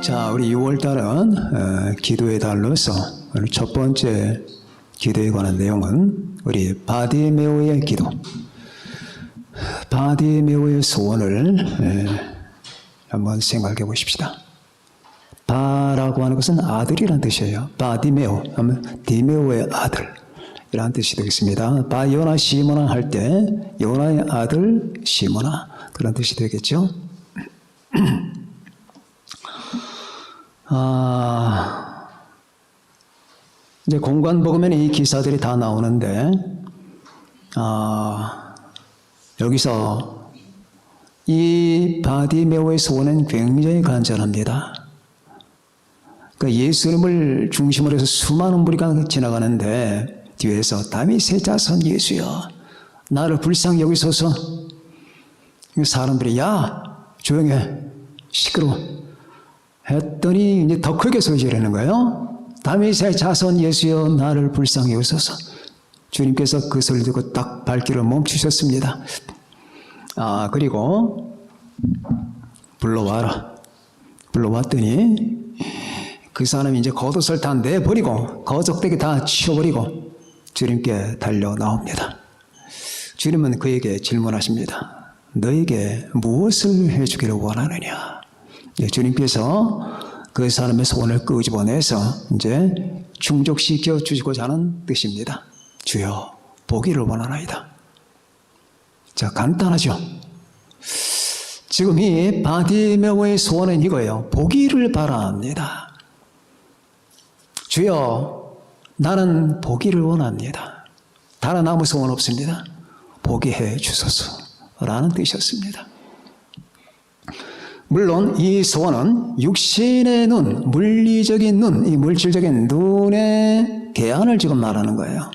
자, 우리 6월달은 기도의 달로서 오늘 첫 번째 기도에 관한 내용은 우리 바디메오의 기도, 바디메오의 소원을 한번 생각해 보십시다. 바라고 하는 것은 아들이란 뜻이에요. 바디메오 하면 디메오의 아들이란 뜻이 되겠습니다. 바 요나 시모나 할 때 요나의 아들 시모나 그런 뜻이 되겠죠. 이제 공관복음에는 이 기사들이 다 나오는데, 여기서 이 바디메오의 소원은 굉장히 간절합니다. 그러니까 예수님을 중심으로 해서 수많은 무리가 지나가는데, 뒤에서 다윗의 자손 예수여, 나를 불쌍히 여기소서. 사람들이, 야, 조용해, 시끄러워. 했더니 이제 더 크게 소리 지르는 거예요. 다윗의 자손 예수여 나를 불쌍히 여기소서. 주님께서 그 소리를 듣고 딱 발길을 멈추셨습니다. 그리고 불러와라. 불러왔더니 그 사람이 이제 겉옷을 다 내버리고 거적대기 다 치워버리고 주님께 달려 나옵니다. 주님은 그에게 질문하십니다. 너에게 무엇을 해주기를 원하느냐? 주님께서 그 사람의 소원을 끄집어내서 이제 충족시켜 주시고자 하는 뜻입니다. 주여, 보기를 원하나이다. 자, 간단하죠? 지금 이 바디메오의 소원은 이거예요. 보기를 바랍니다. 주여, 나는 보기를 원합니다. 다른 아무 소원 없습니다. 보게 해 주소서 라는 뜻이었습니다. 물론 이 소원은 육신의 눈, 물리적인 눈, 이 물질적인 눈의 개안을 지금 말하는 거예요.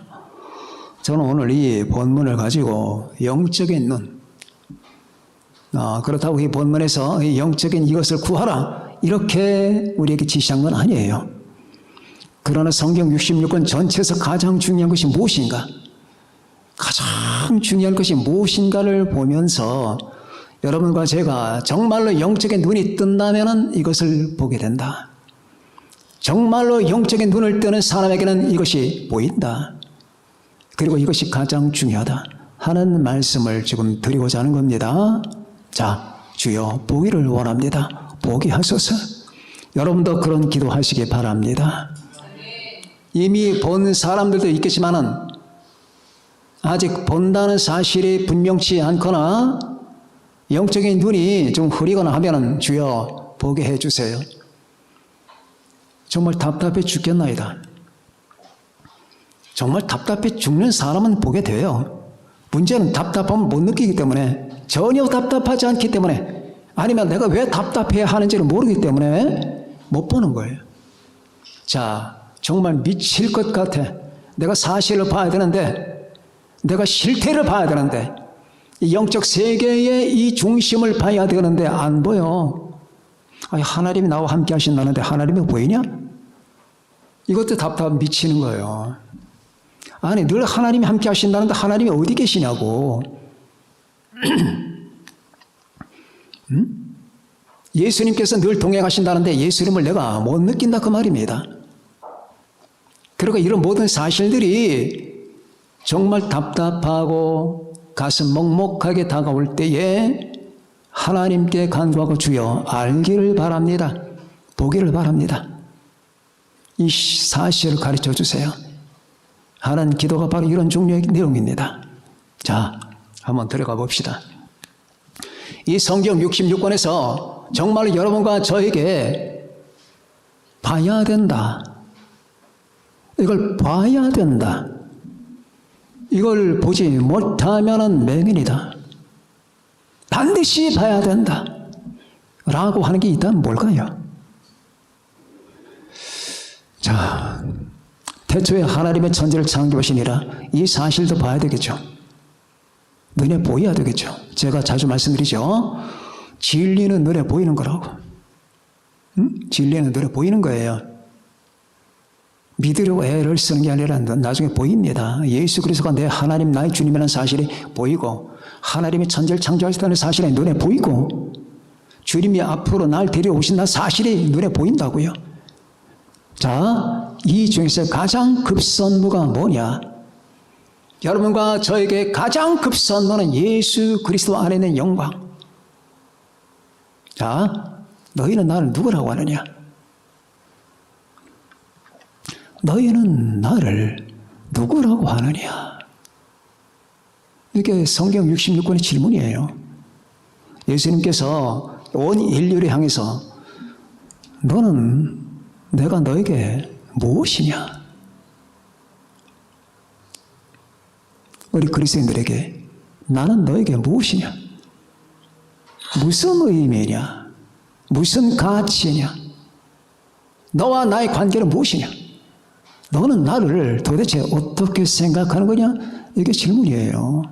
저는 오늘 이 본문을 가지고 영적인 눈, 그렇다고 이 본문에서 이 영적인 이것을 구하라 이렇게 우리에게 지시한 건 아니에요. 그러나 성경 66권 전체에서 가장 중요한 것이 무엇인가? 가장 중요한 것이 무엇인가를 보면서 여러분과 제가 정말로 영적인 눈이 뜬다면 이것을 보게 된다. 정말로 영적인 눈을 뜨는 사람에게는 이것이 보인다. 그리고 이것이 가장 중요하다 하는 말씀을 지금 드리고자 하는 겁니다. 자, 주여 보기를 원합니다. 보게 하소서. 여러분도 그런 기도하시기 바랍니다. 이미 본 사람들도 있겠지만은 아직 본다는 사실이 분명치 않거나 영적인 눈이 좀 흐리거나 하면은 주여 보게 해주세요. 정말 답답해 죽겠나이다. 정말 답답해 죽는 사람은 보게 돼요. 문제는 답답함을 못 느끼기 때문에, 전혀 답답하지 않기 때문에, 아니면 내가 왜 답답해야 하는지를 모르기 때문에 못 보는 거예요. 자, 정말 미칠 것 같아. 내가 사실을 봐야 되는데, 내가 실태를 봐야 되는데, 이 영적 세계의 이 중심을 봐야 되는데 안 보여. 아니, 하나님이 나와 함께 하신다는데 하나님이 보이냐? 이것도 답답 미치는 거예요. 아니, 늘 하나님이 함께 하신다는데 하나님이 어디 계시냐고. 예수님께서 늘 동행하신다는데 예수님을 내가 못 느낀다 그 말입니다. 그리고 이런 모든 사실들이 정말 답답하고 가슴 먹먹하게 다가올 때에 하나님께 간구하고 주여 알기를 바랍니다. 보기를 바랍니다. 이 사실을 가르쳐 주세요. 하는 기도가 바로 이런 종류의 내용입니다. 자, 한번 들어가 봅시다. 이 성경 66권에서 정말 여러분과 저에게 봐야 된다. 이걸 봐야 된다. 이걸 보지 못하면 맹인이다. 반드시 봐야 된다. 라고 하는 게 있다면 뭘까요? 자, 태초에 하나님의 천지를 창조하시니라 이 사실도 봐야 되겠죠. 눈에 보여야 되겠죠. 제가 자주 말씀드리죠. 진리는 눈에 보이는 거라고. 진리는 눈에 보이는 거예요. 믿으려고 애를 쓰는 게 아니라 나중에 보입니다. 예수 그리스도가 내 하나님 나의 주님이라는 사실이 보이고 하나님이 천지를 창조하셨다는 사실이 눈에 보이고 주님이 앞으로 날 데려오신다는 사실이 눈에 보인다고요. 자, 이 중에서 가장 급선무가 뭐냐? 여러분과 저에게 가장 급선무는 예수 그리스도 안에 있는 영광. 자, 너희는 나를 누구라고 하느냐? 너희는 나를 누구라고 하느냐? 이게 성경 66권의 질문이에요. 예수님께서 온 인류를 향해서 너는 내가 너에게 무엇이냐? 우리 그리스도인들에게 나는 너에게 무엇이냐? 무슨 의미냐? 무슨 가치냐? 너와 나의 관계는 무엇이냐? 너는 나를 도대체 어떻게 생각하는 거냐? 이게 질문이에요.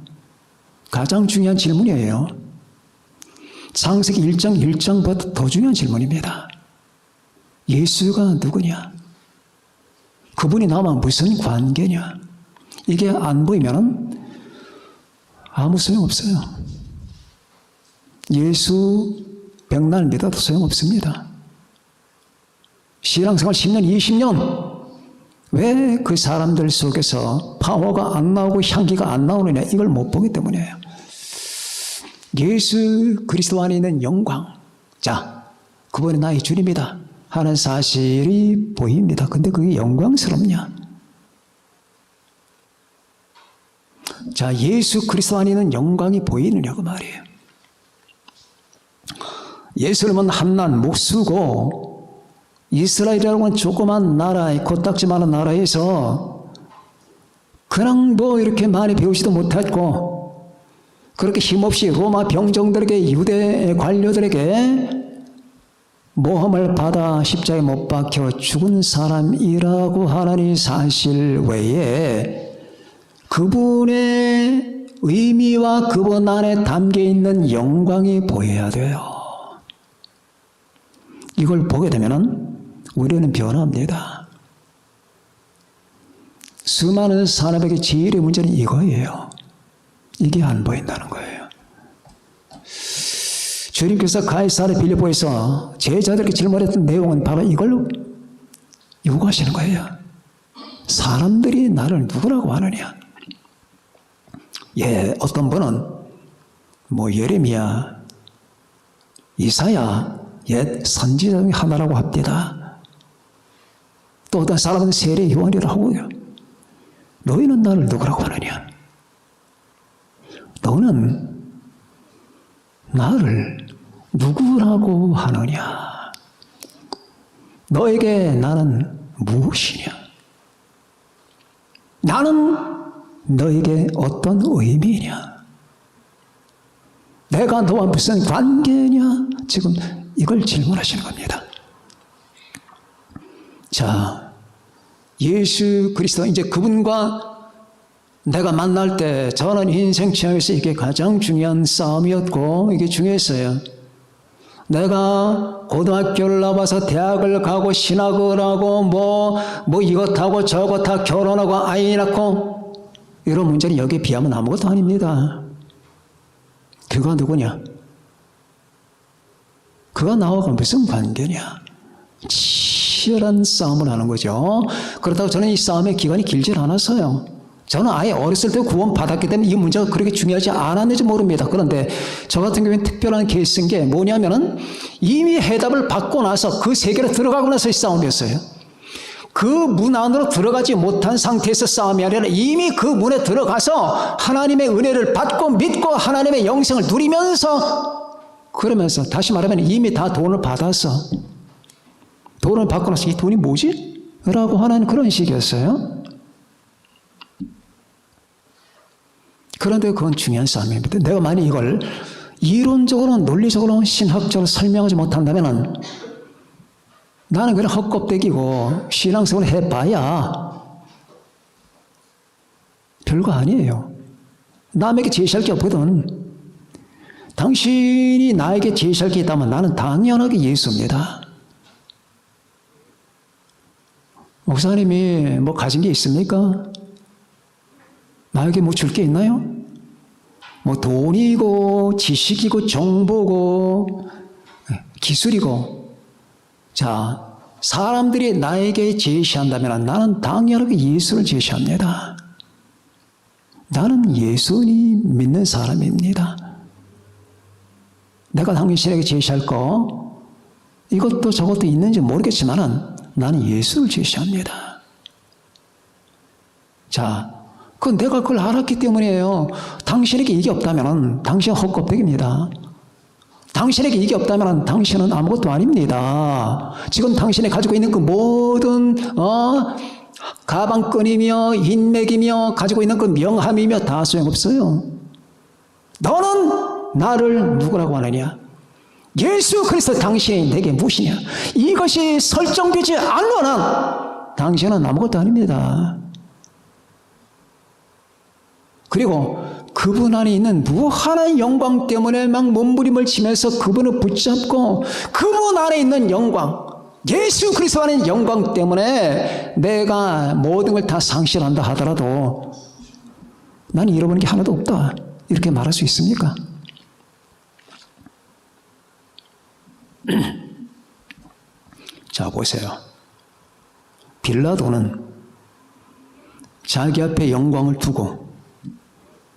가장 중요한 질문이에요. 창세기 1장 1장보다 더 중요한 질문입니다. 예수가 누구냐? 그분이 나와 무슨 관계냐? 이게 안 보이면 아무 소용없어요. 예수 백날 믿어도 소용없습니다. 신앙생활 10년, 20년 왜 그 사람들 속에서 파워가 안 나오고 향기가 안 나오느냐? 이걸 못 보기 때문이에요. 예수 그리스도 안에 있는 영광. 자, 그분이 나의 주님이다 하는 사실이 보입니다. 근데 그게 영광스럽냐? 자, 예수 그리스도 안에 있는 영광이 보이느냐고 말이에요. 예수님은 한낱 목수고 이스라엘이라고 하는 조그만 나라, 코딱지만한 나라에서 그냥 뭐 이렇게 많이 배우지도 못했고 그렇게 힘없이 로마 병정들에게 유대 관료들에게 모함을 받아 십자가에 못 박혀 죽은 사람이라고 하는 이 사실 외에 그분의 의미와 그분 안에 담겨있는 영광이 보여야 돼요. 이걸 보게 되면 우리는 변합니다. 수많은 사람에게 제일의 문제는 이거예요. 이게 안 보인다는 거예요. 주님께서 가이사랴 빌립보에서 제자들에게 질문했던 내용은 바로 이걸로 요구하시는 거예요. 사람들이 나를 누구라고 하느냐? 예, 어떤 분은 뭐 예레미야, 이사야, 옛 선지자 중에 하나라고 합니다. 또 어떤 사람은 세례 요한이라고 하고요. 너희는 나를 누구라고 하느냐? 너는 나를 누구라고 하느냐? 너에게 나는 무엇이냐? 나는 너에게 어떤 의미냐? 내가 너와 무슨 관계냐? 지금 이걸 질문하시는 겁니다. 자, 예수 그리스도 이제 그분과 내가 만날 때 저는 인생 취향에서 이게 가장 중요한 싸움이었고 이게 중요했어요. 내가 고등학교를 나와서 대학을 가고 신학을 하고 뭐 이것하고 저것하고 결혼하고 아이 낳고 이런 문제는 여기에 비하면 아무것도 아닙니다. 그가 누구냐? 그가 나와 무슨 관계냐? 치열한 싸움을 하는 거죠. 그렇다고 저는 이 싸움의 기간이 길지 않았어요. 저는 아예 어렸을 때 구원 받았기 때문에 이 문제가 그렇게 중요하지 않았는지 모릅니다. 그런데 저 같은 경우에는 특별한 케이스인 게 뭐냐면은 이미 해답을 받고 나서 그 세계로 들어가고 나서의 싸움이었어요. 그 문 안으로 들어가지 못한 상태에서 싸움이 아니라 이미 그 문에 들어가서 하나님의 은혜를 받고 믿고 하나님의 영생을 누리면서 그러면서 다시 말하면 이미 다 돈을 받아서 돈을 받고 나서 이 돈이 뭐지? 라고 하는 그런 식이었어요. 그런데 그건 중요한 싸움입니다. 내가 만약 이걸 이론적으로 논리적으로 신학적으로 설명하지 못한다면 나는 그냥 헛껍데기고 신앙생활을 해봐야 별거 아니에요. 남에게 제시할 게 없거든. 당신이 나에게 제시할 게 있다면 나는 당연하게 예수입니다. 목사님이 뭐 가진 게 있습니까? 나에게 뭐 줄 게 있나요? 뭐 돈이고 지식이고 정보고 기술이고, 자, 사람들이 나에게 제시한다면 나는 당연하게 예수를 제시합니다. 나는 예수님 믿는 사람입니다. 내가 당신에게 제시할 거 이것도 저것도 있는지 모르겠지만 나는 예수를 제시합니다. 자, 내가 그걸 알았기 때문이에요. 당신에게 이게 없다면 당신은 헛껍데기입니다. 당신에게 이게 없다면 당신은 아무것도 아닙니다. 지금 당신이 가지고 있는 그 모든 가방끈이며 인맥이며 가지고 있는 그 명함이며 다 소용없어요. 너는 나를 누구라고 하느냐? 예수 그리스도 당신이 내게 무엇이냐? 이것이 설정되지 않으면 당신은 아무것도 아닙니다. 그리고 그분 안에 있는 무한한 영광 때문에 막 몸부림을 치면서 그분을 붙잡고 그분 안에 있는 영광, 예수 그리스도 안에 있는 영광 때문에 내가 모든 걸 다 상실한다 하더라도 나는 잃어버린 게 하나도 없다. 이렇게 말할 수 있습니까? 자, 보세요. 빌라도는 자기 앞에 영광을 두고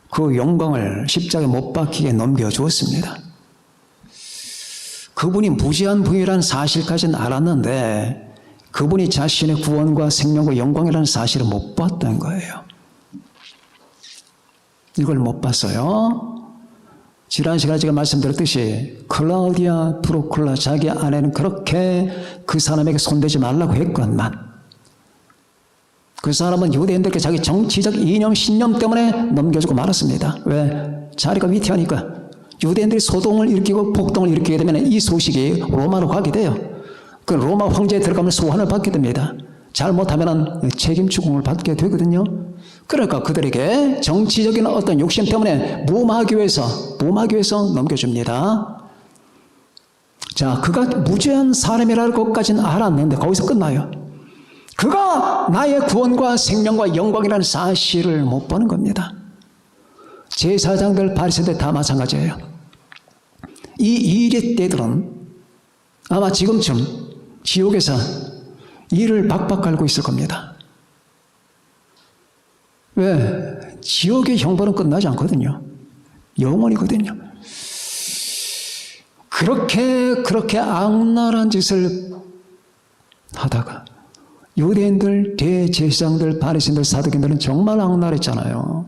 그 영광을 십자가에 못 박히게 넘겨주었습니다. 그분이 무죄한 분이라는 사실까지는 알았는데 그분이 자신의 구원과 생명과 영광이라는 사실을 못 봤던 거예요. 이걸 못 봤어요. 지난 시간에 제가 말씀드렸듯이 클라우디아 프로클라 자기 아내는 그렇게 그 사람에게 손대지 말라고 했건만 그 사람은 유대인들께 자기 정치적 이념, 신념 때문에 넘겨주고 말았습니다. 왜? 자리가 위태하니까. 유대인들이 소동을 일으키고 폭동을 일으키게 되면 이 소식이 로마로 가게 돼요. 그 로마 황제에 들어가면 소환을 받게 됩니다. 잘못하면 책임 추궁을 받게 되거든요. 그러니까 그들에게 정치적인 어떤 욕심 때문에 무마하기 위해서 넘겨줍니다. 자, 그가 무죄한 사람이라는 것까지는 알았는데 거기서 끝나요. 그가 나의 구원과 생명과 영광이라는 사실을 못 보는 겁니다. 제사장들, 바리새인들 다 마찬가지예요. 이 이래 때들은 아마 지금쯤 지옥에서 이를 박박 갈고 있을 겁니다. 왜? 지옥의 형벌은 끝나지 않거든요. 영원이거든요. 그렇게 악랄한 짓을 하다가 유대인들, 대제사장들, 바리새인들, 사두개인들은 정말 악랄했잖아요.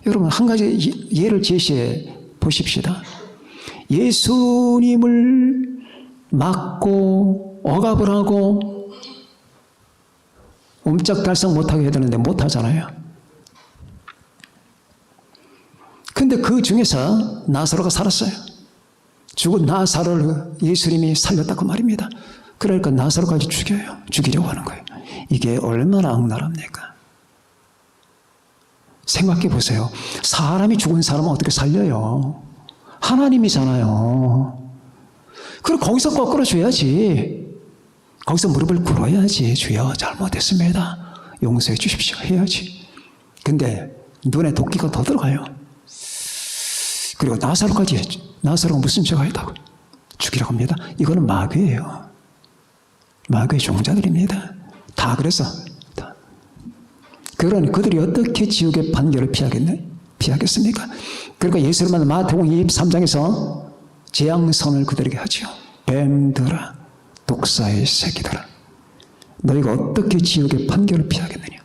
여러분 한 가지 예를 제시해 보십시다. 예수님을 막고 억압을 하고 옴짝달싹 못하게 해야 되는데 못하잖아요. 근데 그 중에서 나사로가 살았어요. 죽은 나사로를 예수님이 살렸다고 말입니다. 그러니까 나사로까지 죽이려고 하는 거예요. 이게 얼마나 악랄합니까? 생각해 보세요. 사람이 죽은 사람은 어떻게 살려요? 하나님이잖아요. 그리고 거기서 거꾸로 줘야지. 거기서 무릎을 꿇어야지. 주여 잘못했습니다. 용서해 주십시오. 해야지. 근데 눈에 도끼가 더 들어가요. 그리고 나사로가 무슨 죄가 있다고 죽이라고 합니다. 이거는 마귀예요. 마귀의 종자들입니다. 다 그래서 그런 그들이 어떻게 지옥의 판결을 피하겠습니까? 그러니까 예수님은 마태복음 23장에서 재앙선을 그들에게 하죠. 뱀들아, 독사의 새끼들아, 너희가 어떻게 지옥의 판결을 피하겠느냐?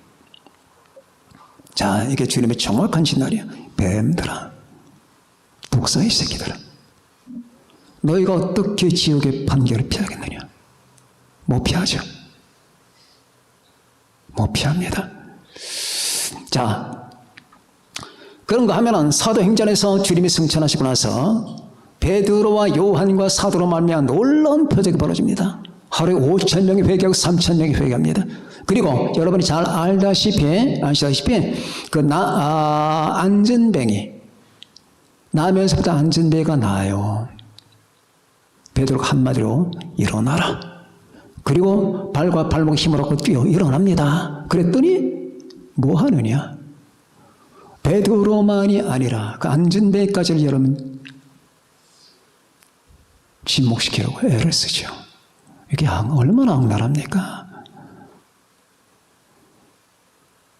자, 이게 주님의 정확한 진단이야. 뱀들아, 독사의 새끼들아, 너희가 어떻게 지옥의 판결을 피하겠느냐? 못 피하죠. 못 피합니다. 자, 그런 거 하면은 사도행전에서 주님이 승천하시고 나서 베드로와 요한과 사도로 말미암아 놀라운 표적이 벌어집니다. 하루에 5,000명이 회개하고 3,000명이 회개합니다. 그리고 여러분이 잘 아시다시피 그 안전뱅이 나면서부터 안전뱅이가 나아요. 베드로가 한마디로 일어나라. 그리고 발과 발목에 힘을 얻고 뛰어 일어납니다. 그랬더니 뭐 하느냐? 베드로만이 아니라 그 안전뱅이까지를 여러분 침묵시키려고 애를 쓰죠. 이게 얼마나 악랄합니까?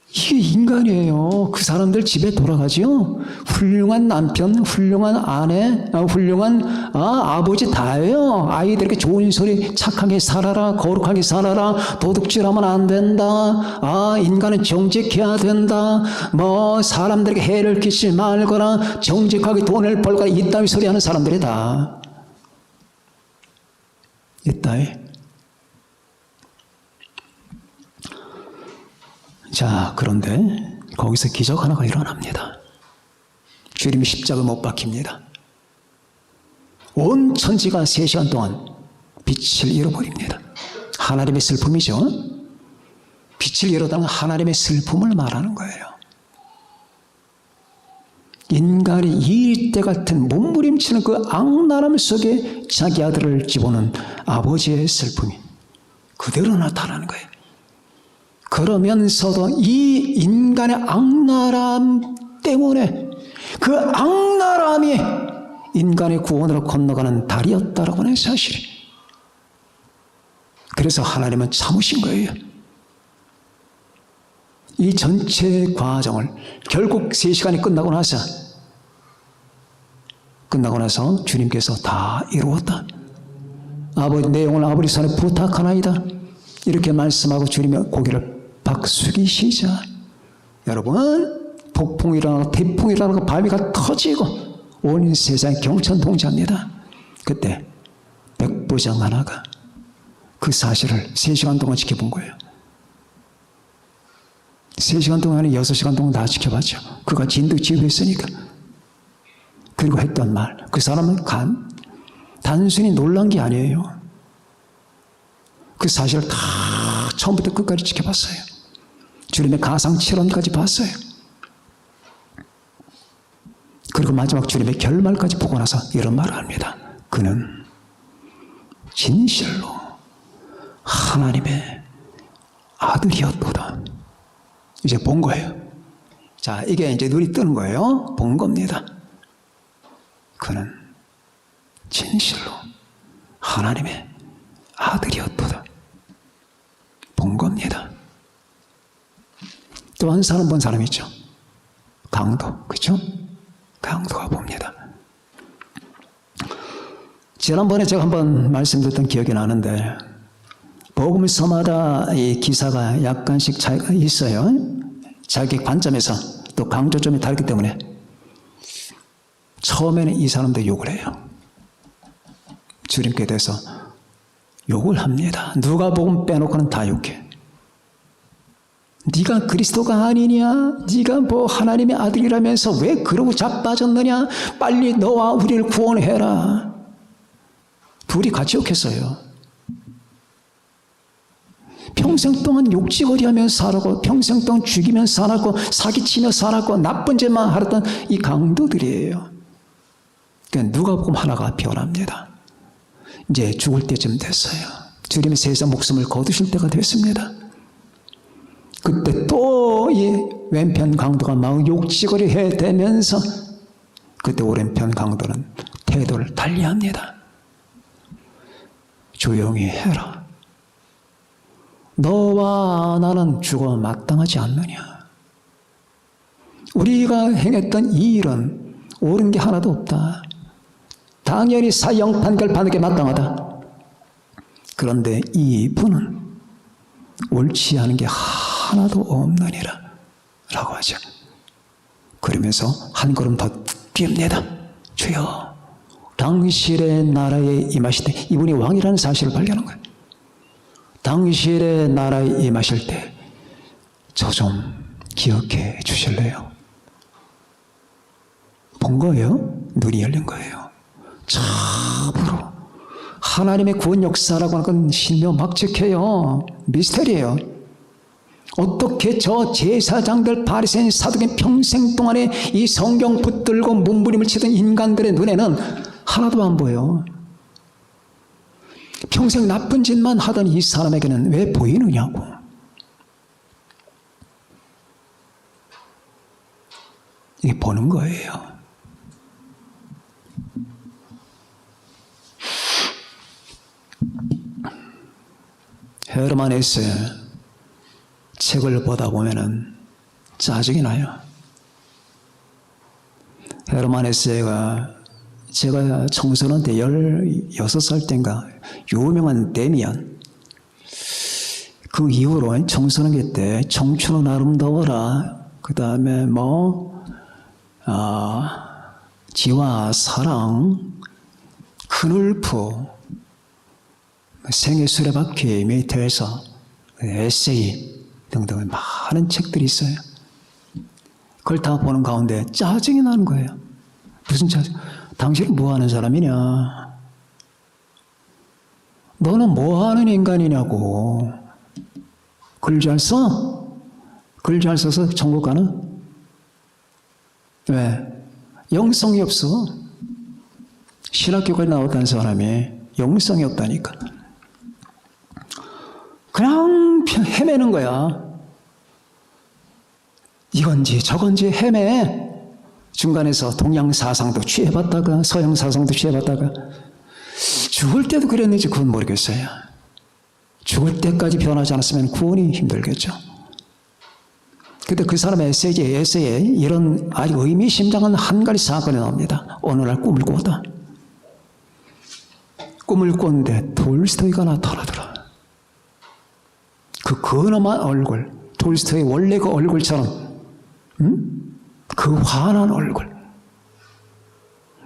이게 인간이에요. 그 사람들 집에 돌아가죠. 훌륭한 남편, 훌륭한 아내, 훌륭한 아버지 다예요. 아이들에게 좋은 소리, 착하게 살아라, 거룩하게 살아라, 도둑질하면 안 된다. 인간은 정직해야 된다. 뭐 사람들에게 해를 끼치지 말거나, 정직하게 돈을 벌거나, 이따위 소리 하는 사람들이 다. 이따위. 자, 그런데 거기서 기적 하나가 일어납니다. 주님이 십자가 못 박힙니다. 온 천지가 3시간 동안 빛을 잃어버립니다. 하나님의 슬픔이죠. 빛을 잃어다는 하나님의 슬픔을 말하는 거예요. 인간이 이때 같은 몸부림치는 그 악랄함 속에 자기 아들을 집어넣은 아버지의 슬픔이 그대로 나타나는 거예요. 그러면서도 이 인간의 악랄함 때문에 그 악랄함이 인간의 구원으로 건너가는 달이었다라고 하는 사실이. 그래서 하나님은 참으신 거예요. 이 전체 과정을 결국 3시간이 끝나고 나서 주님께서 다 이루었다. 아버지, 내 영혼을 아버지 손에 부탁하나이다. 이렇게 말씀하고 주님의 고개를 박 숙이시자. 여러분, 폭풍이 일어나고 태풍이 일어나고 바위가 터지고 온 세상이 경천동지합니다. 그때 백부장 하나가 그 사실을 3시간 동안 지켜본 거예요. 3시간 동안에 6시간 동안 다 지켜봤죠. 그가 진두지휘했으니까. 그리고 했던 말, 그 사람은 단순히 놀란 게 아니에요. 그 사실을 다 처음부터 끝까지 지켜봤어요. 주님의 가상실험까지 봤어요. 그리고 마지막 주님의 결말까지 보고 나서 이런 말을 합니다. 그는 진실로 하나님의 아들이었도다. 이제 본 거예요. 자, 이게 이제 눈이 뜨는 거예요. 본 겁니다. 그는 진실로 하나님의 아들이었도다. 본 겁니다. 또 한 사람 본 사람 있죠. 강도, 그렇죠? 강도가 봅니다. 지난번에 제가 한번 말씀드렸던 기억이 나는데 복음서마다 이 기사가 약간씩 차이가 있어요. 자기 관점에서 또 강조점이 다르기 때문에 처음에는 이 사람도 욕을 해요. 주님께 대해서 욕을 합니다. 누가복음 빼놓고는 다 욕해. 네가 그리스도가 아니냐? 네가 뭐 하나님의 아들이라면서 왜 그러고 자빠졌느냐? 빨리 너와 우리를 구원해라. 둘이 같이 욕했어요. 평생 동안 욕지거리하면서 살았고 평생 동안 죽이면서 살았고 사기치며 살았고 나쁜 짓만 하던 이 강도들이에요. 그러니까 누가복음 하나가 변합니다. 이제 죽을 때쯤 됐어요. 주님이 세상 목숨을 거두실 때가 됐습니다. 그때 또 이 왼편 강도가 막 욕지거리 해대면서 그때 오른편 강도는 태도를 달리합니다. 조용히 해라. 너와 나는 죽어 마땅하지 않느냐. 우리가 행했던 이 일은 옳은 게 하나도 없다. 당연히 사형 판결 받는 게 마땅하다. 그런데 이분은 옳지 않은 게 하나도 없느니라 라고 하죠. 그러면서 한 걸음 더 뛰입니다. 주여 당신의 나라에 임하실 때, 이분이 왕이라는 사실을 발견한 거예요. 당신의 나라에 임하실 때 저 좀 기억해 주실래요? 본 거예요. 눈이 열린 거예요. 참으로 하나님의 구원 역사라고 하는 건 신묘막측해요. 미스터리예요. 어떻게 저 제사장들, 바리새인, 사두개인 평생 동안에 이 성경 붙들고 몸부림을 치던 인간들의 눈에는 하나도 안 보여. 평생 나쁜 짓만 하던 이 사람에게는 왜 보이느냐고. 이게 보는 거예요. 헤르만 헤세 책을 보다 보면은 짜증이 나요. 헤르만 헤세가 제가 청소년 때 16살 때인가 유명한 데미안, 그 이후로 청소년기 때 청춘은 아름다워라, 그 다음에 지와 사랑, 큰울프, 생의 수레바퀴 밑에서 에세이 등등 많은 책들이 있어요. 그걸 다 보는 가운데 짜증이 나는 거예요. 무슨 짜증? 당신은 뭐 하는 사람이냐? 너는 뭐 하는 인간이냐고. 글 잘 써? 글 잘 써서 천국 가는? 왜? 영성이 없어. 신학교까지 나왔다는 사람이 영성이 없다니까. 그냥 헤매는 거야. 이건지 저건지 헤매. 중간에서 동양 사상도 취해봤다가 서양 사상도 취해봤다가 죽을 때도 그랬는지 그건 모르겠어요. 죽을 때까지 변하지 않았으면 구원이 힘들겠죠. 근데 그 사람의 에세이에 이런 아주 의미심장한 한 가지 사건이 나옵니다. 어느 날 꿈을 꿨다. 꿈을 꿨는데 톨스토이가 나타나더라. 그 근엄한 얼굴, 톨스토이 원래 그 얼굴처럼, 그 환한 얼굴,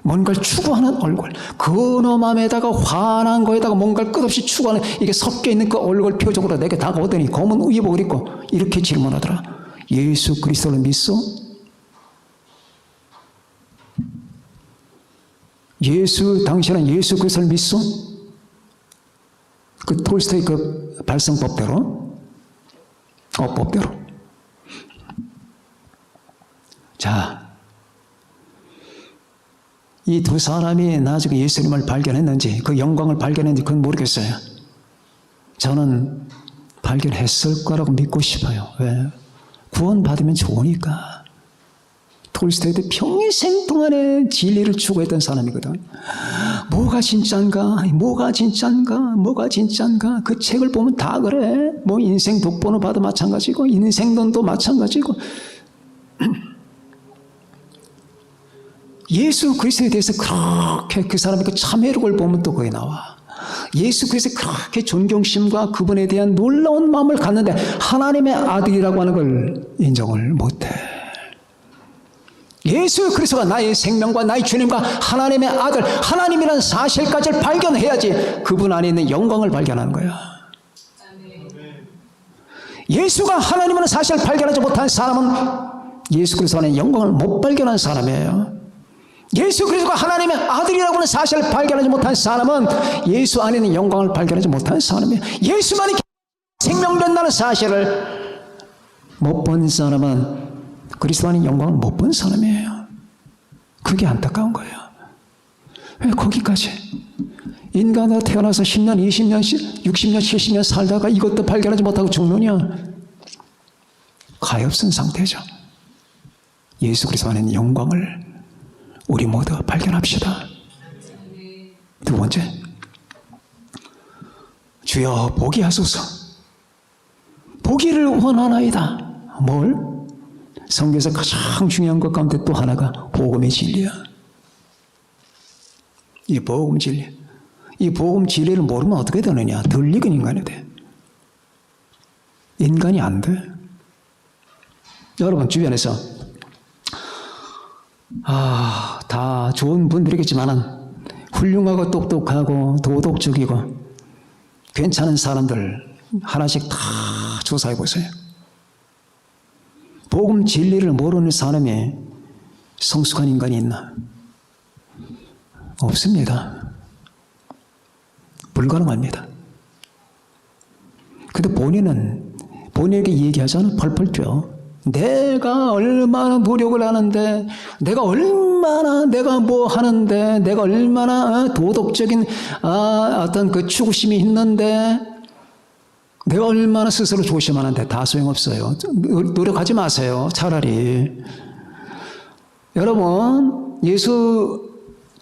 뭔가를 추구하는 얼굴, 근엄함에다가 환한 거에다가 뭔가를 끝없이 추구하는, 이게 섞여 있는 그 얼굴 표정으로 내게 다가오더니 검은 의복을 입고 이렇게 질문하더라. 예수 그리스도를 믿소? 당신은 예수 그리스도를 믿소? 그 톨스토이 그 발성법대로, 어법대로. 자, 이 두 사람이 나중에 예수님을 발견했는지, 그 영광을 발견했는지 그건 모르겠어요. 저는 발견했을 거라고 믿고 싶어요. 왜? 구원받으면 좋으니까. 톨스토이도 평생 동안에 진리를 추구했던 사람이거든. 뭐가 진짠가? 뭐가 진짠가? 뭐가 진짠가? 그 책을 보면 다 그래. 뭐 인생 독보는 봐도 마찬가지고 인생론도 마찬가지고. 예수 그리스도에 대해서 그렇게 그 사람의 그 참회력을 보면 또 거기 나와. 예수 그리스도에 그렇게 존경심과 그분에 대한 놀라운 마음을 갖는데 하나님의 아들이라고 하는 걸 인정을 못해. 예수 그리스도가 나의 생명과 나의 주님과 하나님의 아들, 하나님이라는 사실까지를 발견해야지 그분 안에 있는 영광을 발견하는 거야. 예수가 하나님이라는 사실을 발견하지 못한 사람은 예수 그리스도 안에 영광을 못 발견한 사람이에요. 예수 그리스도가 하나님의 아들이라고 하는 사실을 발견하지 못한 사람은 예수 안에 있는 영광을 발견하지 못한 사람이에요. 예수만이 생명 된다는 사실을 못 본 사람은 그리스도 안에 영광을 못 본 사람이에요. 그게 안타까운 거예요. 왜 거기까지? 인간으로 태어나서 10년, 20년, 60년, 70년 살다가 이것도 발견하지 못하고 죽느냐? 가엾은 상태죠. 예수 그리스도 안에 있는 영광을 우리 모두 발견합시다. 두 번째, 주여 보게 하소서. 보기를 원하나이다. 뭘? 성경에서 가장 중요한 것 가운데 또 하나가 복음의 진리야. 이 복음 진리. 이 복음 진리를 모르면 어떻게 되느냐? 들리긴 인간이 돼. 인간이 안 돼. 여러분 주변에서 다 좋은 분들이겠지만은 훌륭하고 똑똑하고 도덕적이고 괜찮은 사람들 하나씩 다 조사해 보세요. 복음 진리를 모르는 사람이 성숙한 인간이 있나? 없습니다. 불가능합니다. 근데 본인에게 얘기하잖아. 펄펄 뛰어. 내가 얼마나 노력을 하는데, 내가 뭐 하는데, 내가 얼마나 도덕적인 어떤 그 추구심이 있는데, 내가 얼마나 스스로 조심하는데 다 소용없어요. 노력하지 마세요. 차라리. 여러분, 예수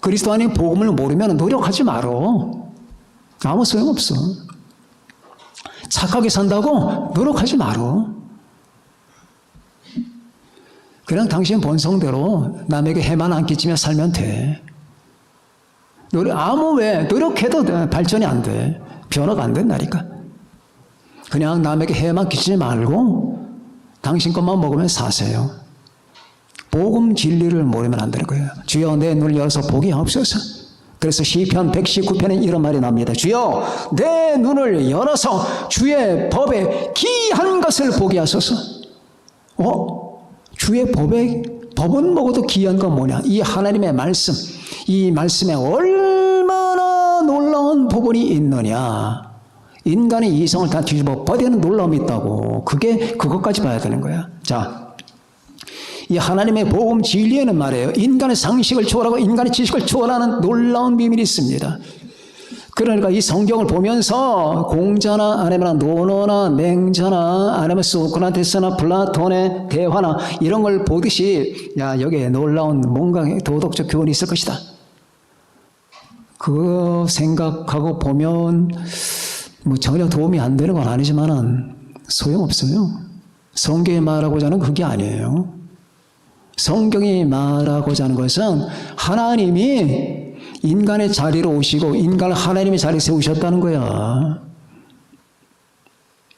그리스도 안에 복음을 모르면 노력하지 말어. 아무 소용없어. 착하게 산다고 노력하지 마라. 그냥 당신 본성대로 남에게 해만 안 끼치며 살면 돼. 노력해도 발전이 안 돼. 변화가 안 된다니까. 그냥 남에게 해만 끼치지 말고 당신 것만 먹으면 사세요. 복음 진리를 모르면 안 되는 거예요. 주여 내 눈을 열어서 보게 하옵소서. 그래서 시편 119편에 이런 말이 납니다. 주여 내 눈을 열어서 주의 법에 기이한 것을 보게 하소서. 주의 법은 먹어도 귀한 건 뭐냐? 이 하나님의 말씀, 이 말씀에 얼마나 놀라운 부분이 있느냐? 인간의 이성을 다 뒤집어 버리는 놀라움이 있다고. 그것까지 봐야 되는 거야. 자, 이 하나님의 복음 진리에는 말이에요. 인간의 상식을 초월하고 인간의 지식을 초월하는 놀라운 비밀이 있습니다. 그러니까 이 성경을 보면서 공자나 아니면 노노나 맹자나 아니면 소크라테스나 플라톤의 대화나 이런 걸 보듯이 여기에 놀라운 뭔가 도덕적 교훈이 있을 것이다. 그거 생각하고 보면 전혀 도움이 안 되는 건 아니지만은 소용없어요. 성경이 말하고자 하는 그게 아니에요. 성경이 말하고자 하는 것은 하나님이 인간의 자리로 오시고 인간을 하나님의 자리에 세우셨다는 거야.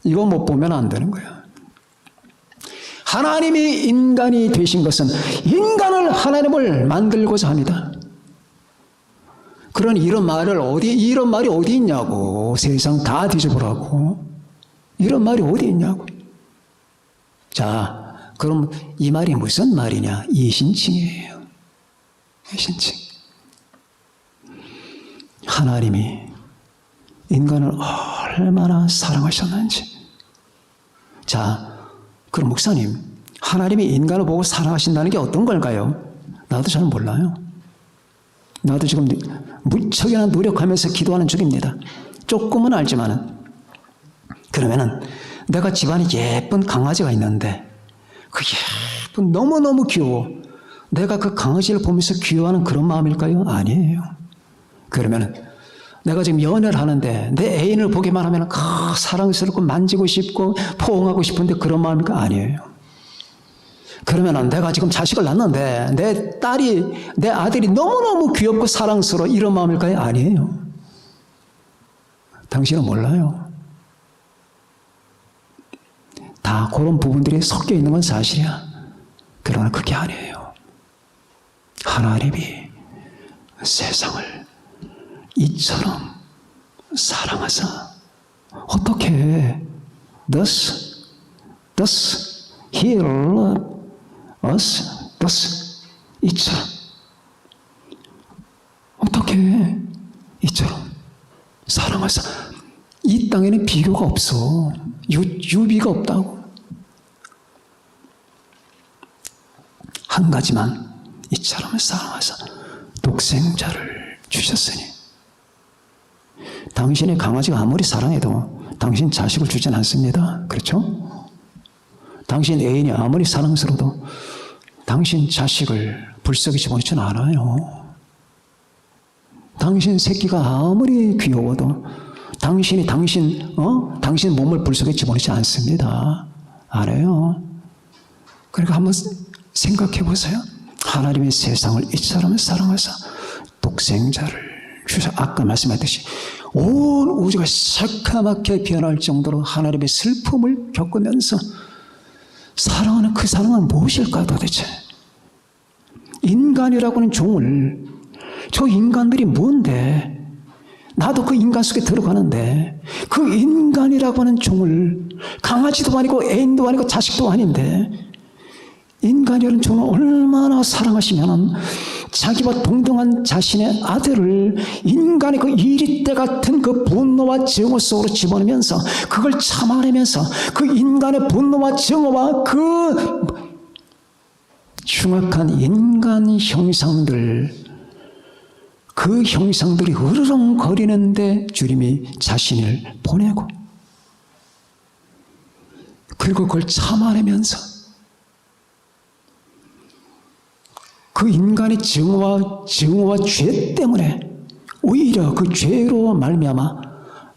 이거 못 보면 안 되는 거야. 하나님이 인간이 되신 것은 인간을 하나님을 만들고자 합니다. 그러니 이런 말이 어디 있냐고. 세상 다 뒤져보라고. 이런 말이 어디 있냐고. 자, 그럼 이 말이 무슨 말이냐? 이신칭이에요. 이신칭. 하나님이 인간을 얼마나 사랑하셨는지. 자, 그럼 목사님, 하나님이 인간을 보고 사랑하신다는 게 어떤 걸까요? 나도 잘 몰라요. 나도 지금 무척이나 노력하면서 기도하는 중입니다. 조금은 알지만은. 그러면은 내가 집안에 예쁜 강아지가 있는데 그 예쁜 너무너무 귀여워. 내가 그 강아지를 보면서 귀여워하는 그런 마음일까요? 아니에요. 그러면은 내가 지금 연애를 하는데 내 애인을 보기만 하면 사랑스럽고 만지고 싶고 포옹하고 싶은데 그런 마음일까? 아니에요. 그러면은 내가 지금 자식을 낳는데 내 아들이 너무너무 귀엽고 사랑스러워 이런 마음일까요? 아니에요. 당신은 몰라요. 다 그런 부분들이 섞여 있는 건 사실이야. 그러나 그게 아니에요. 하나님이 세상을 이처럼 사랑하사 어떻게 thus he loved us thus 이처럼 어떻게 이처럼 사랑하사. 이 땅에는 비교가 없어. 유비가 없다고. 한 가지만 이처럼 사랑하사 독생자를 주셨으니. 당신의 강아지가 아무리 사랑해도 당신 자식을 주진 않습니다. 그렇죠? 당신 애인이 아무리 사랑스러워도 당신 자식을 불쌍히 집어넣지는 않아요. 당신 새끼가 아무리 귀여워도 당신 몸을 불속에 집어넣지 않습니다. 안 해요. 그러니까 한번 생각해 보세요. 하나님의 세상을 이처럼 사랑하사 독생자를 주셔. 아까 말씀하셨듯이 온 우주가 새카맣게 변할 정도로 하나님의 슬픔을 겪으면서 사랑하는 그 사랑은 무엇일까 도대체? 인간이라고 하는 종을, 저 인간들이 뭔데? 나도 그 인간 속에 들어가는데 그 인간이라고 하는 종을, 강아지도 아니고 애인도 아니고 자식도 아닌데 인간이라는 종을 얼마나 사랑하시면 자기와 동등한 자신의 아들을 인간의 그 이리때 같은 그 분노와 증오 속으로 집어넣으면서 그걸 참아내면서 그 인간의 분노와 증오와 그 흉악한 인간 형상들, 그 형상들이 으르렁거리는데 주님이 자신을 보내고 그리고 그걸 참아내면서 그 인간의 증오와 죄 때문에 오히려 그 죄로 말미암아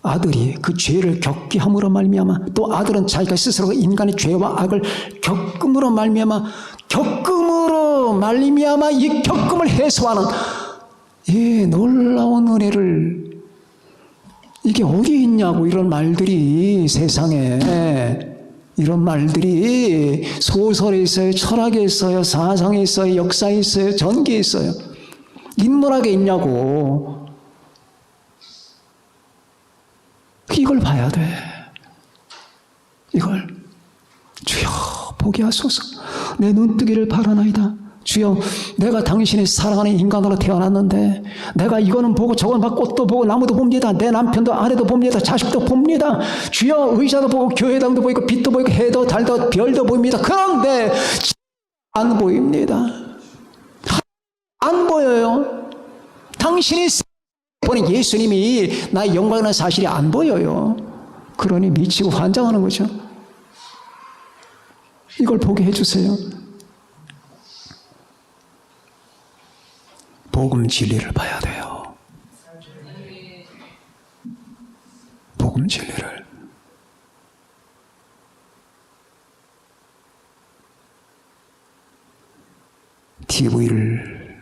아들이 그 죄를 겪게 함으로 말미암아, 또 아들은 자기가 스스로 인간의 죄와 악을 겪음으로 말미암아 이 겪음을 해소하는 이 놀라운 은혜를, 이게 어디 있냐고. 이런 말들이 세상에, 이런 말들이 소설에 있어요, 철학에 있어요, 사상에 있어요, 역사에 있어요, 전기에 있어요. 인문학에 있냐고. 이걸 봐야 돼. 이걸. 주여 보게 하소서. 내 눈뜨기를 바라나이다. 주여, 내가 당신이 사랑하는 인간으로 태어났는데 내가 이거는 보고 저건 봐, 꽃도 보고 나무도 봅니다. 내 남편도 아내도 봅니다. 자식도 봅니다. 주여, 의자도 보고 교회당도 보이고 빛도 보이고 해도 달도 별도 보입니다. 그런데 안 보입니다. 안 보여요. 당신이 보는 예수님이 나의 영광이라는 사실이 안 보여요. 그러니 미치고 환장하는 거죠. 이걸 보게 해주세요. 복음 진리를 봐야 돼요. 복음 진리를. TV를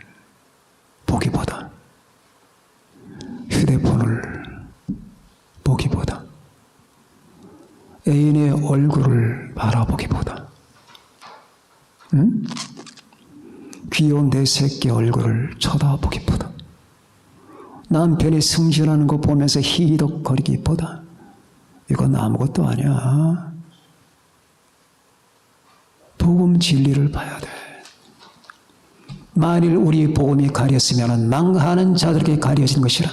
보기보다, 휴대폰을 보기보다, 애인의 얼굴을 바라보기보다, 귀여운 내 새끼 얼굴을 쳐다보기보다, 남편이 승진하는 거 보면서 희덕거리기보다, 이건 아무것도 아니야. 복음 진리를 봐야 돼. 만일 우리 복음이 가렸으면 망하는 자들에게 가려진 것이라.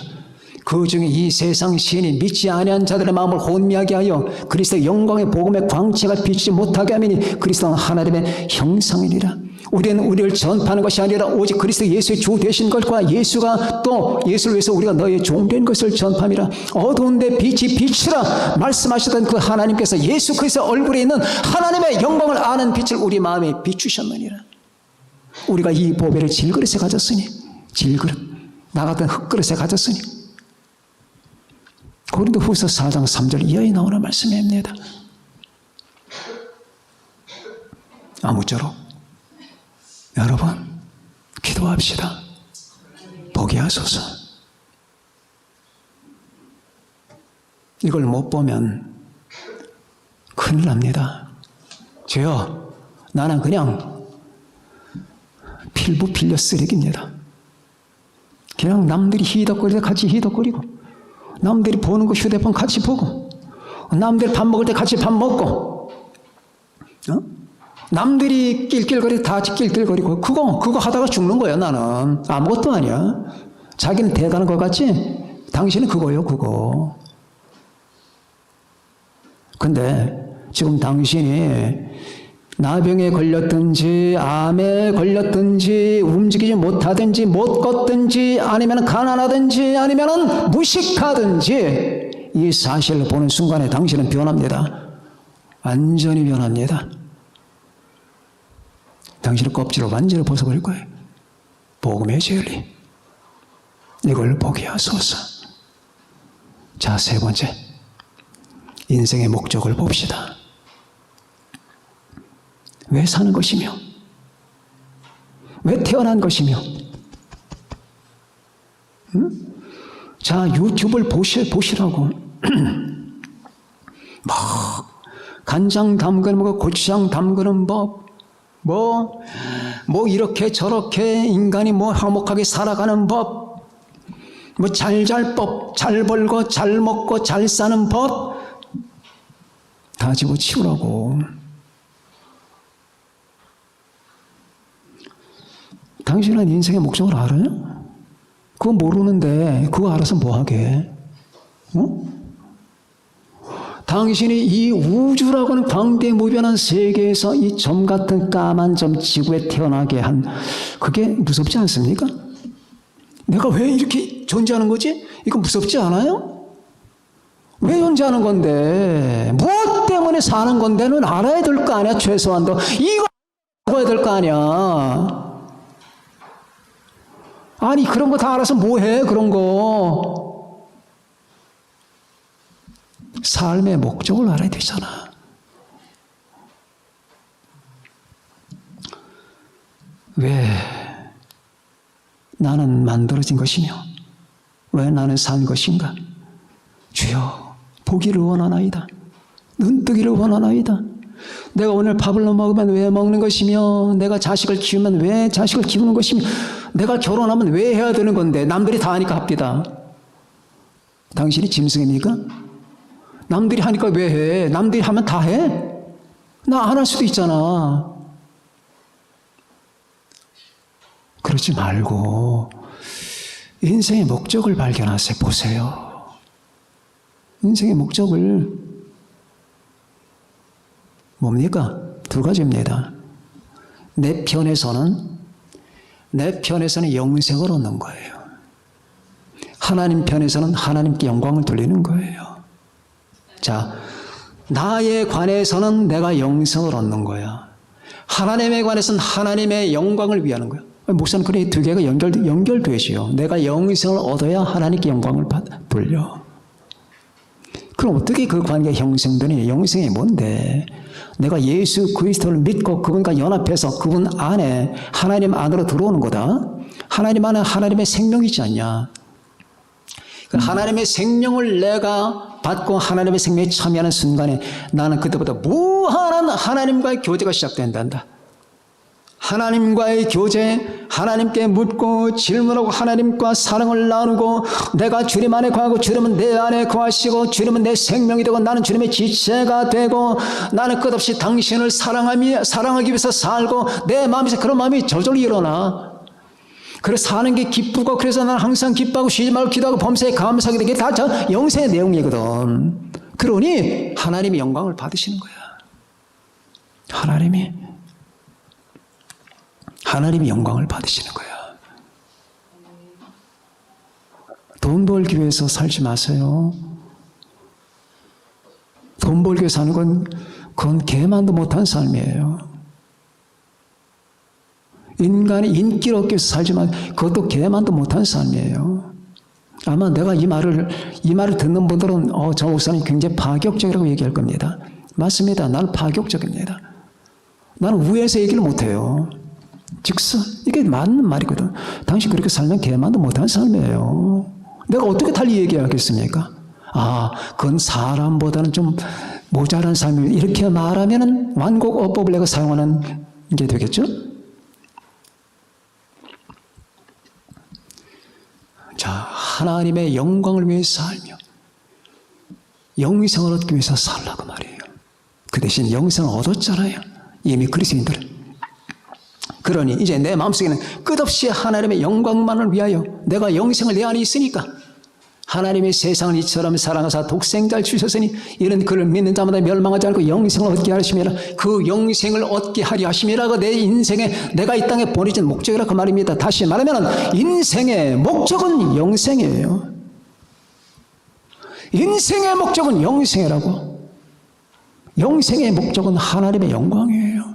그 중에 이 세상 시인이 믿지 아니한 자들의 마음을 혼미하게 하여 그리스도의 영광의 복음의 광채가 비치지 못하게 하매니 그리스도는 하나님의 형상이니라. 우리는 우리를 전파하는 것이 아니라 오직 그리스도 예수의 주 되신 것과 예수가 또 예수를 위해서 우리가 너의 종 된 것을 전파함이라. 어두운데 빛이 비치라 말씀하시던 그 하나님께서 예수 그리스도 얼굴에 있는 하나님의 영광을 아는 빛을 우리 마음에 비추셨느니라. 우리가 이 보배를 질그릇에 가졌으니, 질그릇, 나 같은 흙그릇에 가졌으니. 고린도후서 4장 3절 이하에 나오는 말씀입니다. 아무쪼록 여러분 기도합시다. 보게 하소서. 이걸 못 보면 큰일 납니다. 주여, 나는 그냥 필부 필려 쓰레기입니다. 그냥 남들이 희덕거릴 때 같이 희덕거리고, 남들이 보는 거 휴대폰 같이 보고, 남들이 밥 먹을 때 같이 밥 먹고, 남들이 낄낄거릴 때 다 같이 낄낄거리고, 그거 하다가 죽는 거야. 나는 아무것도 아니야. 자기는 대단한 것 같지? 당신은 그거요, 그거. 근데 지금 당신이 나병에 걸렸든지 암에 걸렸든지 움직이지 못하든지 못 걷든지 아니면 가난하든지 아니면 무식하든지 이 사실을 보는 순간에 당신은 변합니다. 완전히 변합니다. 당신의 껍질을 완전히 벗어버릴 거예요. 복음의 진리, 이걸 보게 하소서. 자, 세 번째, 인생의 목적을 봅시다. 왜 사는 것이며, 왜 태어난 것이며. 자, 유튜브를 보시라고. 간장 담그는 거, 고추장 담그는 법, 뭐 이렇게 저렇게 인간이 화목하게 살아가는 법, 잘법, 잘 벌고 잘 먹고 잘 사는 법 다 집어치우라고. 당신은 인생의 목적을 알아요? 그거 모르는데 그거 알아서 뭐하게? 당신이 이 우주라고는 광대무변한 세계에서 이 점 같은 까만 점 지구에 태어나게 한, 그게 무섭지 않습니까? 내가 왜 이렇게 존재하는 거지? 이거 무섭지 않아요? 왜 존재하는 건데? 무엇 때문에 사는 건데는 알아야 될 거 아니야, 최소한도. 이거 알아야 될 거 아니야. 아니, 그런 거 다 알아서 뭐 해, 그런 거. 삶의 목적을 알아야 되잖아. 왜 나는 만들어진 것이며 왜 나는 산 것인가? 주여, 보기를 원하나이다. 눈뜨기를 원하나이다. 내가 오늘 밥을 먹으면 왜 먹는 것이며, 내가 자식을 키우면 왜 자식을 키우는 것이며, 내가 결혼하면 왜 해야 되는 건데, 남들이 다 하니까 합디다. 당신이 짐승입니까? 남들이 하니까 왜 해? 남들이 하면 다 해? 나 안 할 수도 있잖아. 그러지 말고 인생의 목적을 발견하세요. 보세요. 인생의 목적을 뭡니까? 두 가지입니다. 내 편에서는 영생을 얻는 거예요. 하나님 편에서는 하나님께 영광을 돌리는 거예요. 자, 나에 관해서는 내가 영생을 얻는 거야. 하나님에 관해서는 하나님의 영광을 위하는 거야. 목사는 그래 두 개가 연결되지요. 내가 영생을 얻어야 하나님께 영광을 돌려. 그럼 어떻게 그 관계가 형성되느냐? 영생이 뭔데? 내가 예수 그리스도를 믿고 그분과 연합해서 그분 안에 하나님 안으로 들어오는 거다. 하나님 안에 하나님의 생명이 있지 않냐? 하나님의 생명을 내가 받고 하나님의 생명에 참여하는 순간에 나는 그때부터 무한한 하나님과의 교제가 시작된단다. 하나님과의 교제, 하나님께 묻고 질문하고 하나님과 사랑을 나누고 내가 주님 안에 거하고 주님은 내 안에 거하시고 주님은 내 생명이 되고 나는 주님의 지체가 되고 나는 끝없이 당신을 사랑하기 위해서 살고 내 마음에서 그런 마음이 저절로 일어나. 그래서 사는 게 기쁘고 그래서 나는 항상 기뻐하고 쉬지 말고 기도하고 범사에 감사하게 되게 다 영생의 내용이거든. 그러니 하나님이 영광을 받으시는 거야. 하나님이 영광을 받으시는 거야. 돈 벌기 위해서 살지 마세요. 돈 벌기 위해서 사는 그건 개만도 못한 삶이에요. 인간의 인기를 얻기 위해서 살지 마. 그것도 개만도 못한 삶이에요. 아마 내가 이 말을 듣는 분들은 저 목사님 굉장히 파격적이라고 얘기할 겁니다. 맞습니다. 나는 파격적입니다. 나는 우회해서 얘기를 못해요. 즉선 이게 맞는 말이거든. 당신 그렇게 살면 개만도 못한 삶이에요. 내가 어떻게 달리 얘기하겠습니까? 그건 사람보다는 좀 모자란 삶이 이렇게 말하면은 완곡어법을 내가 사용하는 게 되겠죠? 자, 하나님의 영광을 위해서 살며 영생을 얻기 위해서 살라고 말이에요. 그 대신 영생을 얻었잖아요. 이미 그리스도인들은. 그러니 이제 내 마음속에는 끝없이 하나님의 영광만을 위하여 내가 영생을 내 안에 있으니까 하나님이 세상을 이처럼 사랑하사 독생자를 주셨으니 이는 그를 믿는 자마다 멸망하지 않고 영생을 얻게 하심이라. 그 영생을 얻게 하려 하심이라가 내 인생에 내가 이 땅에 보내진 목적이라 그 말입니다. 다시 말하면 인생의 목적은 영생이에요. 인생의 목적은 영생이라고. 영생의 목적은 하나님의 영광이에요.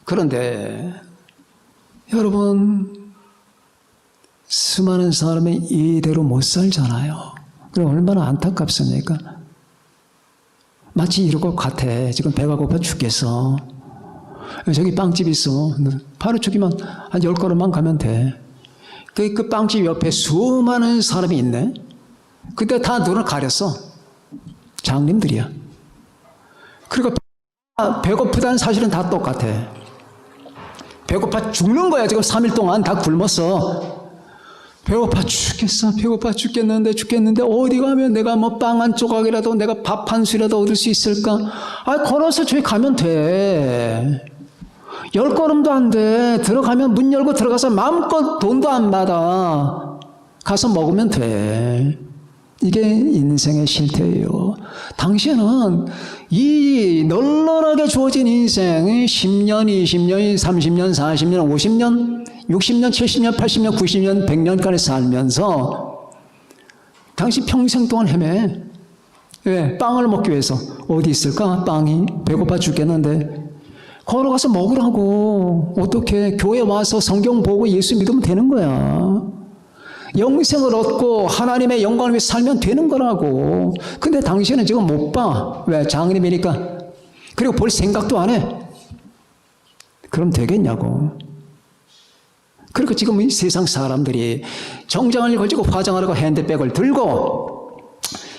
그런데 여러분, 수많은 사람이 이대로 못 살잖아요. 그럼 얼마나 안타깝습니까? 마치 이럴 것 같아. 지금 배가 고파 죽겠어. 저기 빵집 있어. 바로 저기만 한 10걸음만 가면 돼. 그 빵집 옆에 수많은 사람이 있네. 그때 다 눈을 가렸어. 장님들이야. 그리고 배고프다는 사실은 다 똑같아. 배고파 죽는 거야. 지금 3일 동안 다 굶었어. 배고파 죽겠는데 어디 가면 내가 뭐 빵 한 조각이라도 내가 밥 한 수라도 얻을 수 있을까? 걸어서 저기 가면 돼. 10걸음도 안 돼. 들어가면 문 열고 들어가서 마음껏 돈도 안 받아. 가서 먹으면 돼. 이게 인생의 실태예요. 당신은 이 널널하게 주어진 인생 10년, 20년, 30년, 40년, 50년, 60년, 70년, 80년, 90년, 100년까지 살면서 당신 평생 동안 헤매. 왜? 빵을 먹기 위해서. 어디 있을까? 빵이 배고파 죽겠는데 걸어가서 먹으라고. 어떻게? 교회 와서 성경 보고 예수 믿으면 되는 거야. 영생을 얻고 하나님의 영광을 위해 살면 되는 거라고. 근데 당신은 지금 못 봐. 왜? 장님이니까. 그리고 볼 생각도 안 해. 그럼 되겠냐고. 그리고 지금 이 세상 사람들이 정장을 걸치고 화장하려고 핸드백을 들고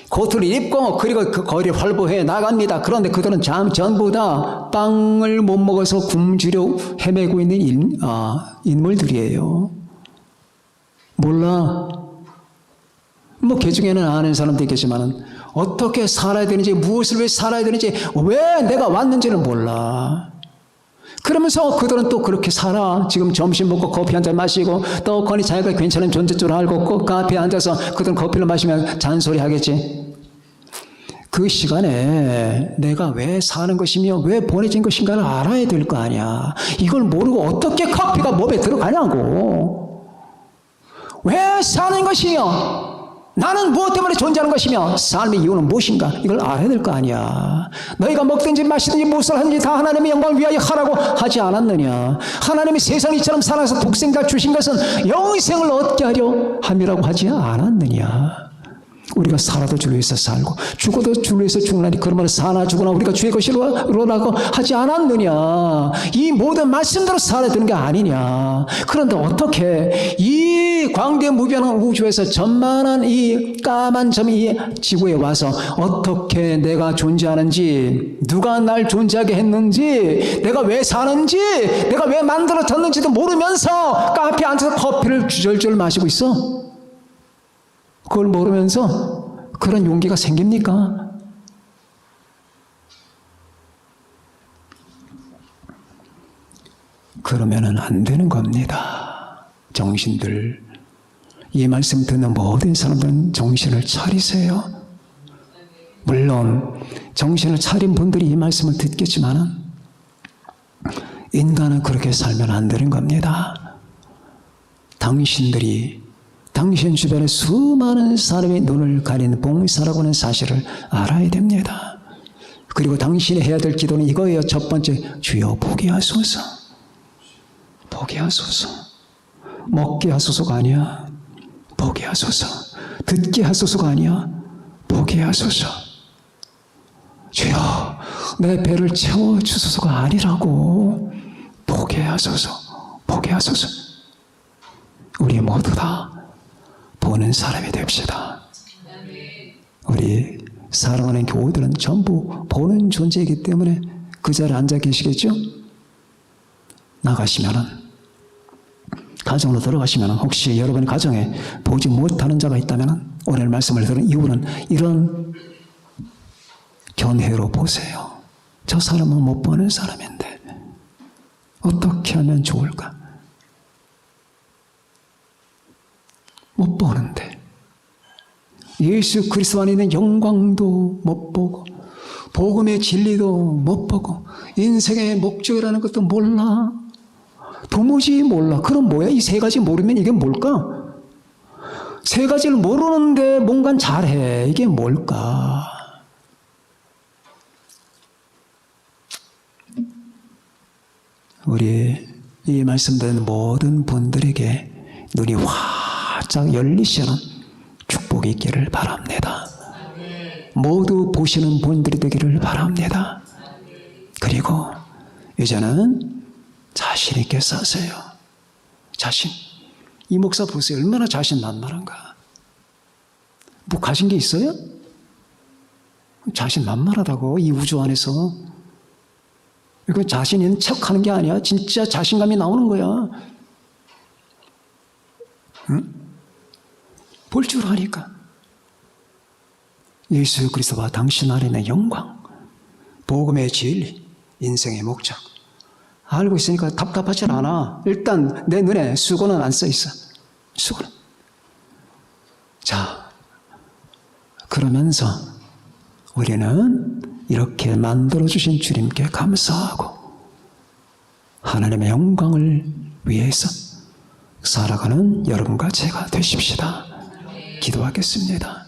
코트를 입고 그리고 그 거리를 활보해 나갑니다. 그런데 그들은 전부 다 빵을 못 먹어서 굶주려 헤매고 있는 인물들이에요. 몰라. 뭐 개중에는 아는 사람도 있겠지만 어떻게 살아야 되는지, 무엇을 위해 살아야 되는지, 왜 내가 왔는지를 몰라. 그러면서 그들은 또 그렇게 살아. 지금 점심 먹고 커피 한잔 마시고 떡하니 자기가 괜찮은 존재 줄 알고 꼭 카페에 앉아서 그들은 커피를 마시면 잔소리 하겠지. 그 시간에 내가 왜 사는 것이며 왜 보내진 것인가를 알아야 될 거 아니야. 이걸 모르고 어떻게 커피가 몸에 들어가냐고. 왜 사는 것이며 나는 무엇 때문에 존재하는 것이며 삶의 이유는 무엇인가, 이걸 알아야 될 거 아니야. 너희가 먹든지 마시든지 무엇을 하든지 다 하나님의 영광을 위하여 하라고 하지 않았느냐. 하나님이 세상을 이처럼 살아서 독생자 주신 것은 영생을 얻게 하려 함이라고 하지 않았느냐. 우리가 살아도 주를 위해서 살고 죽어도 주를 위해서 죽으나니 그러므로 사나 죽으나 우리가 주의 것이로라고 하지 않았느냐. 이 모든 말씀대로 살아야 되는 게 아니냐. 그런데 어떻게 이 광대무변한 우주에서 전만한 이 까만 점 이 지구에 와서 어떻게 내가 존재하는지, 누가 날 존재하게 했는지, 내가 왜 사는지, 내가 왜 만들어졌는지도 모르면서 카페에 앉아서 커피를 주절주절 마시고 있어? 그걸 모르면서 그런 용기가 생깁니까? 그러면은 안 되는 겁니다. 정신들, 이 말씀 듣는 모든 사람들은 정신을 차리세요. 물론 정신을 차린 분들이 이 말씀을 듣겠지만 인간은 그렇게 살면 안 되는 겁니다. 당신들이 당신 주변에 수많은 사람의 눈을 가린 봉사라고 하는 사실을 알아야 됩니다. 그리고 당신이 해야 될 기도는 이거예요. 첫 번째, 주여 보게 하소서. 보게 하소서. 먹게 하소서가 아니야. 보게 하소서. 듣게 하소서가 아니야. 보게 하소서. 주여 내 배를 채워주소서가 아니라고. 보게 하소서. 보게 하소서. 우리 모두 다 보는 사람이 됩시다. 우리 사랑하는 교우들은 전부 보는 존재이기 때문에 그 자리에 앉아 계시겠죠? 나가시면은, 가정으로 들어가시면은, 혹시 여러분 가정에 보지 못하는 자가 있다면은 오늘 말씀을 들은 이유는 이런 견해로 보세요. 저 사람은 못 보는 사람인데 어떻게 하면 좋을까? 못 보는데 예수 그리스도 안에 있는 영광도 못 보고 복음의 진리도 못 보고 인생의 목적이라는 것도 몰라. 도무지 몰라. 그럼 뭐야? 이 세 가지 모르면 이게 뭘까? 세 가지를 모르는데 뭔가 잘해. 이게 뭘까? 우리 이 말씀 듣는 모든 분들에게 눈이 활짝 열리시는 축복이 있기를 바랍니다. 모두 보시는 분들이 되기를 바랍니다. 그리고 이제는 자신 있게 사세요. 자신. 이 목사 보세요. 얼마나 자신만만한가. 뭐 가진 게 있어요? 자신만만하다고. 이 우주 안에서. 이거 자신 있는 척하는 게 아니야. 진짜 자신감이 나오는 거야. 응? 볼 줄 아니까. 예수 그리스도와 당신 안에 있는 영광, 복음의 진리, 인생의 목적 알고 있으니까 답답하지 않아. 일단 내 눈에 수고는 안 써 있어. 수고는. 자, 그러면서 우리는 이렇게 만들어주신 주님께 감사하고 하나님의 영광을 위해서 살아가는 여러분과 제가 되십시다. 기도하겠습니다.